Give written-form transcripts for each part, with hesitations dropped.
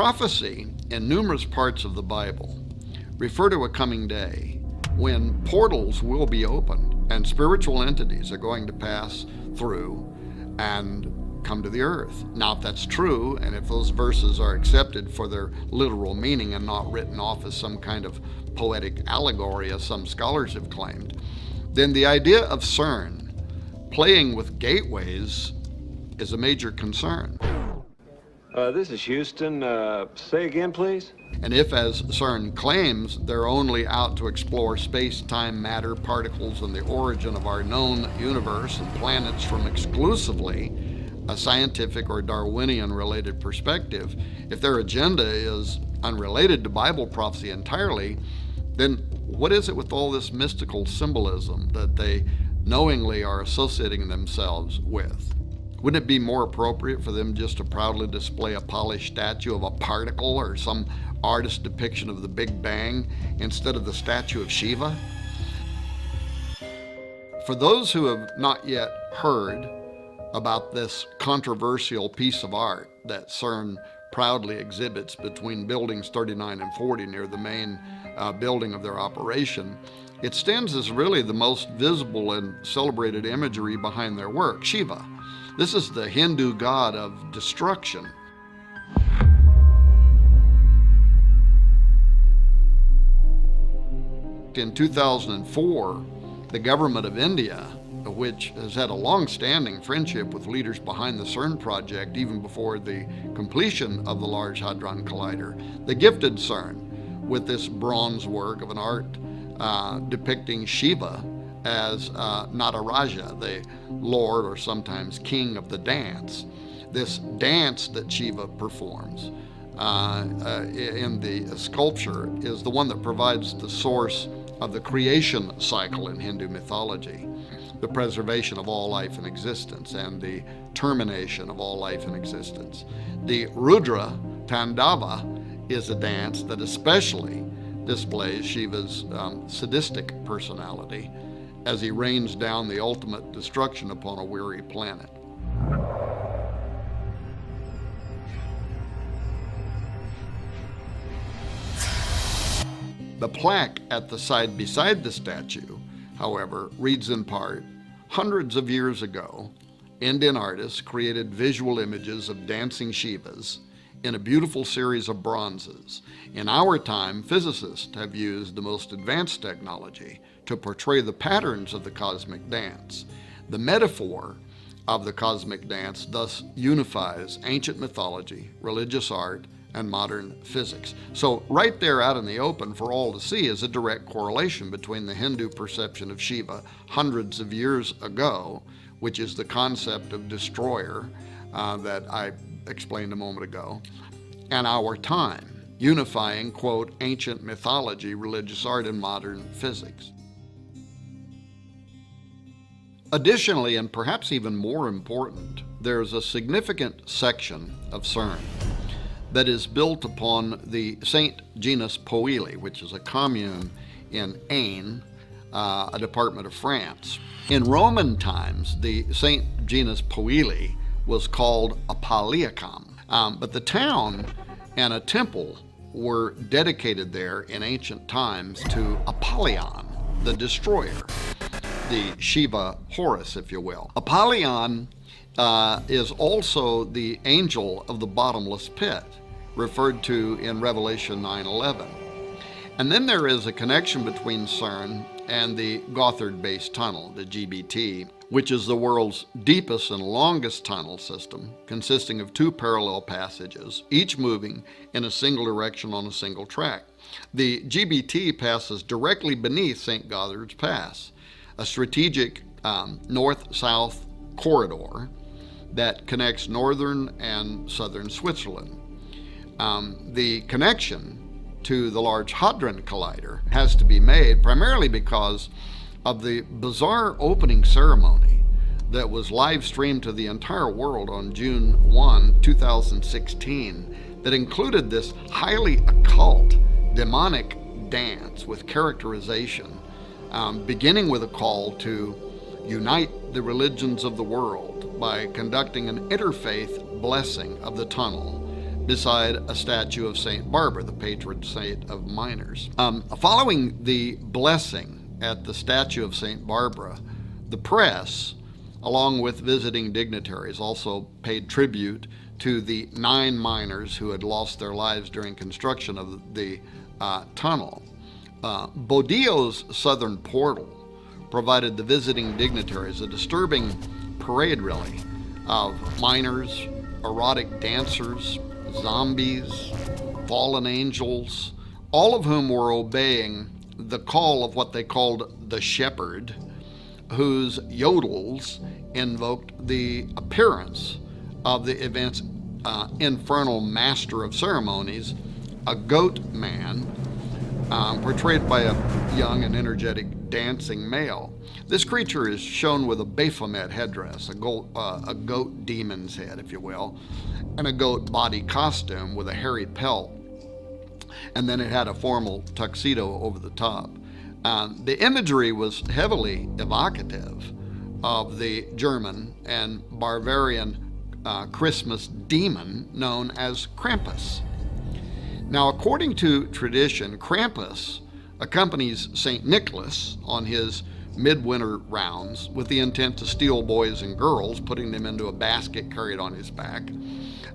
prophecy in numerous parts of the Bible refer to a coming day when portals will be opened and spiritual entities are going to pass through and come to the earth. Now, if that's true, and if those verses are accepted for their literal meaning and not written off as some kind of poetic allegory, as some scholars have claimed, then the idea of CERN playing with gateways is a major concern. This is Houston. Say again, please? And if, as CERN claims, they're only out to explore space, time, matter, particles, and the origin of our known universe and planets from exclusively a scientific or Darwinian-related perspective, if their agenda is unrelated to Bible prophecy entirely, then what is it with all this mystical symbolism that they knowingly are associating themselves with? Wouldn't it be more appropriate for them just to proudly display a polished statue of a particle or some artist depiction of the Big Bang instead of the statue of Shiva? For those who have not yet heard about this controversial piece of art that CERN proudly exhibits between buildings 39 and 40 near the main building of their operation, it stands as really the most visible and celebrated imagery behind their work, Shiva. This is the Hindu god of destruction. In 2004, the government of India, which has had a long-standing friendship with leaders behind the CERN project even before the completion of the Large Hadron Collider, they gifted CERN with this bronze work of an art depicting Shiva as Nataraja, the lord or sometimes king of the dance. This dance that Shiva performs in the sculpture is the one that provides the source of the creation cycle in Hindu mythology, the preservation of all life in existence and the termination of all life in existence. The Rudra Tandava is a dance that especially displays Shiva's sadistic personality as he rains down the ultimate destruction upon a weary planet. The plaque at the side beside the statue, however, reads in part, "Hundreds of years ago, Indian artists created visual images of dancing Shivas in a beautiful series of bronzes. In our time, physicists have used the most advanced technology to portray the patterns of the cosmic dance. The metaphor of the cosmic dance thus unifies ancient mythology, religious art, and modern physics." So right there out in the open for all to see is a direct correlation between the Hindu perception of Shiva hundreds of years ago, which is the concept of destroyer that I explained a moment ago, and our time, unifying, quote, ancient mythology, religious art, and modern physics. Additionally, and perhaps even more important, there's a significant section of CERN that is built upon the St. Genus Poili, which is a commune in Ain, a department of France. In Roman times, the St. Genus Poili was called Apaliacum, but the town and a temple were dedicated there in ancient times to Apollyon, the destroyer, the Shiva Horus, if you will. Apollyon is also the angel of the bottomless pit, referred to in Revelation 9:11. And then there is a connection between CERN and the Gotthard Base Tunnel, the GBT, which is the world's deepest and longest tunnel system, consisting of two parallel passages, each moving in a single direction on a single track. The GBT passes directly beneath St. Gotthard's Pass, a strategic north-south corridor that connects northern and southern Switzerland. The connection to the Large Hadron Collider has to be made primarily because of the bizarre opening ceremony that was live streamed to the entire world on June 1, 2016, that included this highly occult, demonic dance with characterization, beginning with a call to unite the religions of the world by conducting an interfaith blessing of the tunnel beside a statue of St. Barbara, the patron saint of miners. Following the blessing at the statue of St. Barbara, the press, along with visiting dignitaries, also paid tribute to the 9 miners who had lost their lives during construction of the tunnel. Bodillo's southern portal provided the visiting dignitaries a disturbing parade, really, of miners, erotic dancers, zombies, fallen angels, all of whom were obeying the call of what they called the shepherd, whose yodels invoked the appearance of the event's infernal master of ceremonies, a goat man, portrayed by a young and energetic dancing male. This creature is shown with a Baphomet headdress, a goat demon's head, if you will, and a goat body costume with a hairy pelt, and then it had a formal tuxedo over the top. The imagery was heavily evocative of the German and Bavarian Christmas demon known as Krampus. Now, according to tradition, Krampus accompanies St. Nicholas on his midwinter rounds with the intent to steal boys and girls, putting them into a basket carried on his back,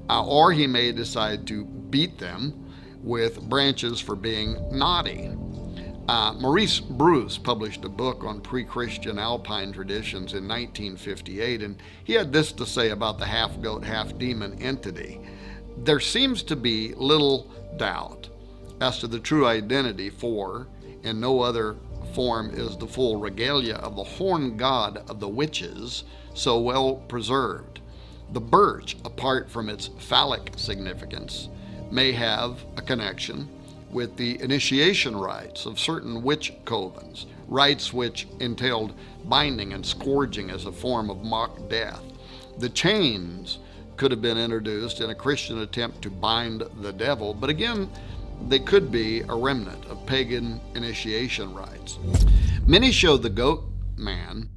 or he may decide to beat them with branches for being naughty. Maurice Bruce published a book on pre-Christian Alpine traditions in 1958, and he had this to say about the half-goat, half-demon entity. There seems to be little doubt as to the true identity, for in no other form is the full regalia of the horned god of the witches so well preserved. The birch, apart from its phallic significance, may have a connection with the initiation rites of certain witch covens, rites which entailed binding and scourging as a form of mock death. The chains could have been introduced in a Christian attempt to bind the devil, but again, they could be a remnant of pagan initiation rites. Many show the goat man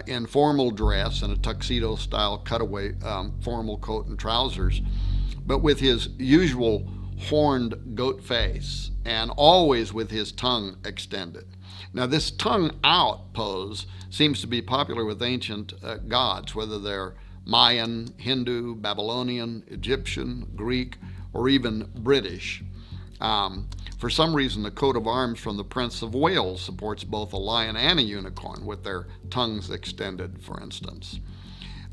in formal dress and a tuxedo-style cutaway formal coat and trousers, but with his usual horned goat face and always with his tongue extended. Now, this tongue out pose seems to be popular with ancient gods, whether they're Mayan, Hindu, Babylonian, Egyptian, Greek, or even British. For some reason, the coat of arms from the Prince of Wales supports both a lion and a unicorn with their tongues extended, for instance.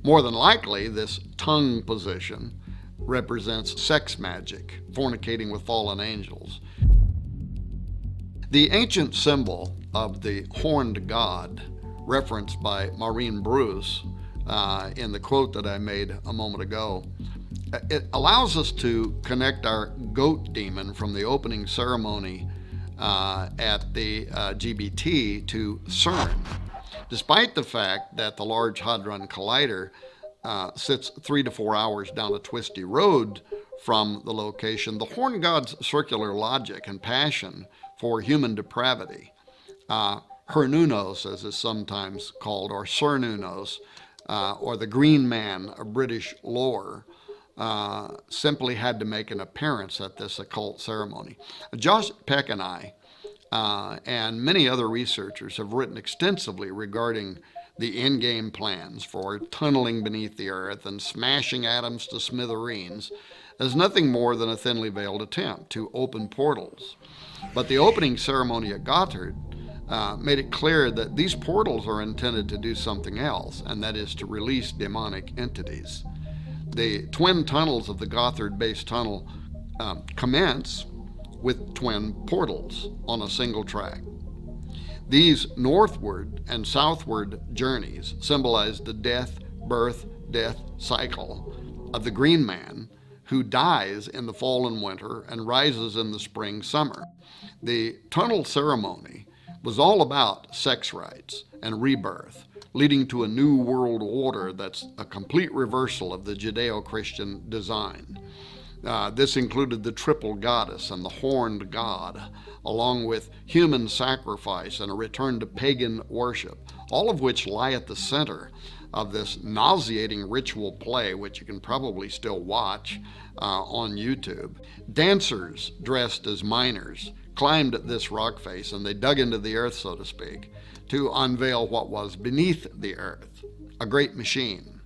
More than likely, this tongue position represents sex magic, fornicating with fallen angels. The ancient symbol of the horned god, referenced by Maureen Bruce in the quote that I made a moment ago, it allows us to connect our goat demon from the opening ceremony at the GBT to CERN. Despite the fact that the Large Hadron Collider sits 3 to 4 hours down a twisty road from the location, the horned god's circular logic and passion for human depravity, Hernunos as is sometimes called, or Cernunnos, or the Green Man of British lore, simply had to make an appearance at this occult ceremony. Josh Peck and I and many other researchers have written extensively regarding the in-game plans for tunneling beneath the earth and smashing atoms to smithereens as nothing more than a thinly veiled attempt to open portals. But the opening ceremony at Gotthard made it clear that these portals are intended to do something else, and that is to release demonic entities. The twin tunnels of the Gotthard base tunnel commence with twin portals on a single track. These northward and southward journeys symbolize the death, birth, death cycle of the Green Man, who dies in the fall and winter and rises in the spring, summer. The tunnel ceremony was all about sex rites and rebirth, leading to a new world order that's a complete reversal of the Judeo-Christian design. This included the triple goddess and the horned god, along with human sacrifice and a return to pagan worship, all of which lie at the center of this nauseating ritual play, which you can probably still watch on YouTube. Dancers dressed as miners climbed this rock face, and they dug into the earth, so to speak, to unveil what was beneath the earth, a great machine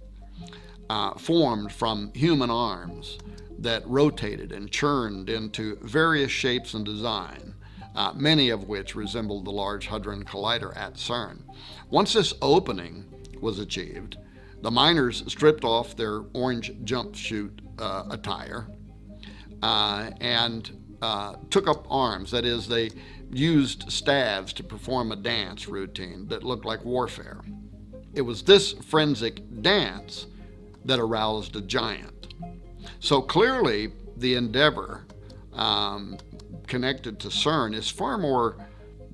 formed from human arms that rotated and churned into various shapes and design, many of which resembled the Large Hadron Collider at CERN. Once this opening was achieved, the miners stripped off their orange jumpsuit attire and took up arms. That is, they used staves to perform a dance routine that looked like warfare. It was this forensic dance that aroused a giant. So clearly, the endeavor connected to CERN is far more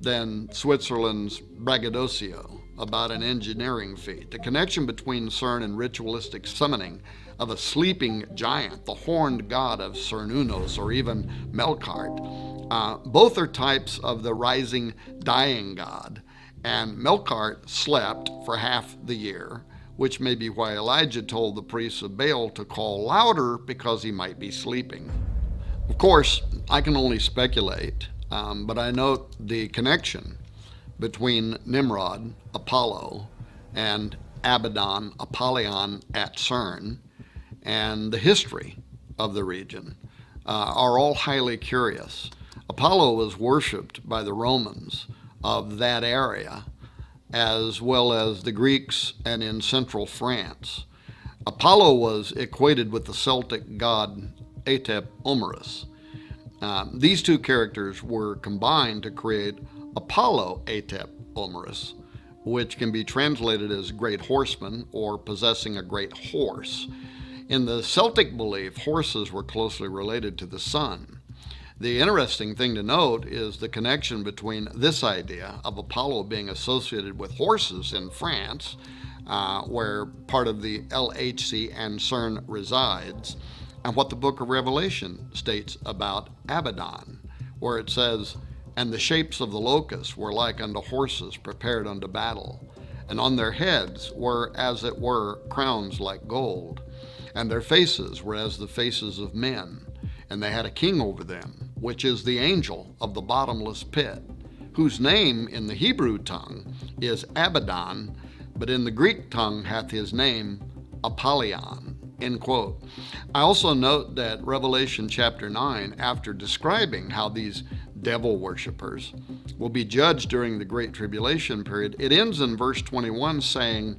than Switzerland's braggadocio about an engineering feat. The connection between CERN and ritualistic summoning of a sleeping giant, the horned god of Cernunnos, or even Melkart. Both are types of the rising, dying god, and Melkart slept for half the year, which may be why Elijah told the priests of Baal to call louder, because he might be sleeping. Of course, I can only speculate, but I note the connection between Nimrod, Apollo, and Abaddon, Apollyon at CERN, and the history of the region are all highly curious. Apollo was worshipped by the Romans of that area, as well as the Greeks and in central France. Apollo was equated with the Celtic god Atep Omerus. These two characters were combined to create Apollo Atep Omerus, which can be translated as great horseman or possessing a great horse. In the Celtic belief, horses were closely related to the sun. The interesting thing to note is the connection between this idea of Apollo being associated with horses in France, where part of the LHC and CERN resides, and what the book of Revelation states about Abaddon, where it says, "And the shapes of the locusts were like unto horses prepared unto battle, and on their heads were as it were crowns like gold, and their faces were as the faces of men, and they had a king over them, which is the angel of the bottomless pit, whose name in the Hebrew tongue is Abaddon, but in the Greek tongue hath his name Apollyon." End quote. I also note that Revelation chapter 9, after describing how these devil worshippers will be judged during the Great Tribulation period, it ends in verse 21 saying,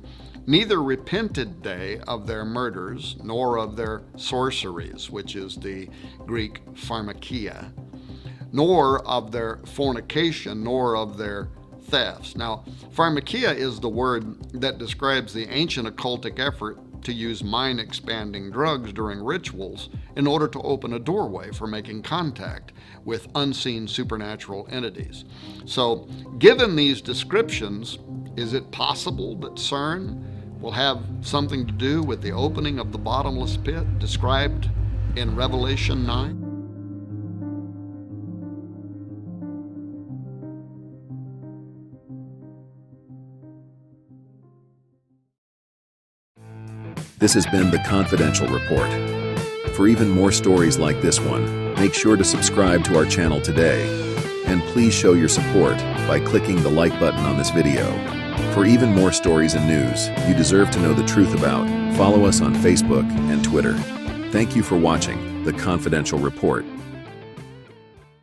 "Neither repented they of their murders, nor of their sorceries," which is the Greek pharmakia, "nor of their fornication, nor of their thefts." Now, pharmakia is the word that describes the ancient occultic effort to use mind-expanding drugs during rituals in order to open a doorway for making contact with unseen supernatural entities. So, given these descriptions, is it possible that CERN will have something to do with the opening of the bottomless pit described in Revelation 9? This has been the Confidential Report. For even more stories like this one, make sure to subscribe to our channel today. And please show your support by clicking the like button on this video. For even more stories and news you deserve to know the truth about, follow us on Facebook and Twitter. Thank you for watching the Confidential Report.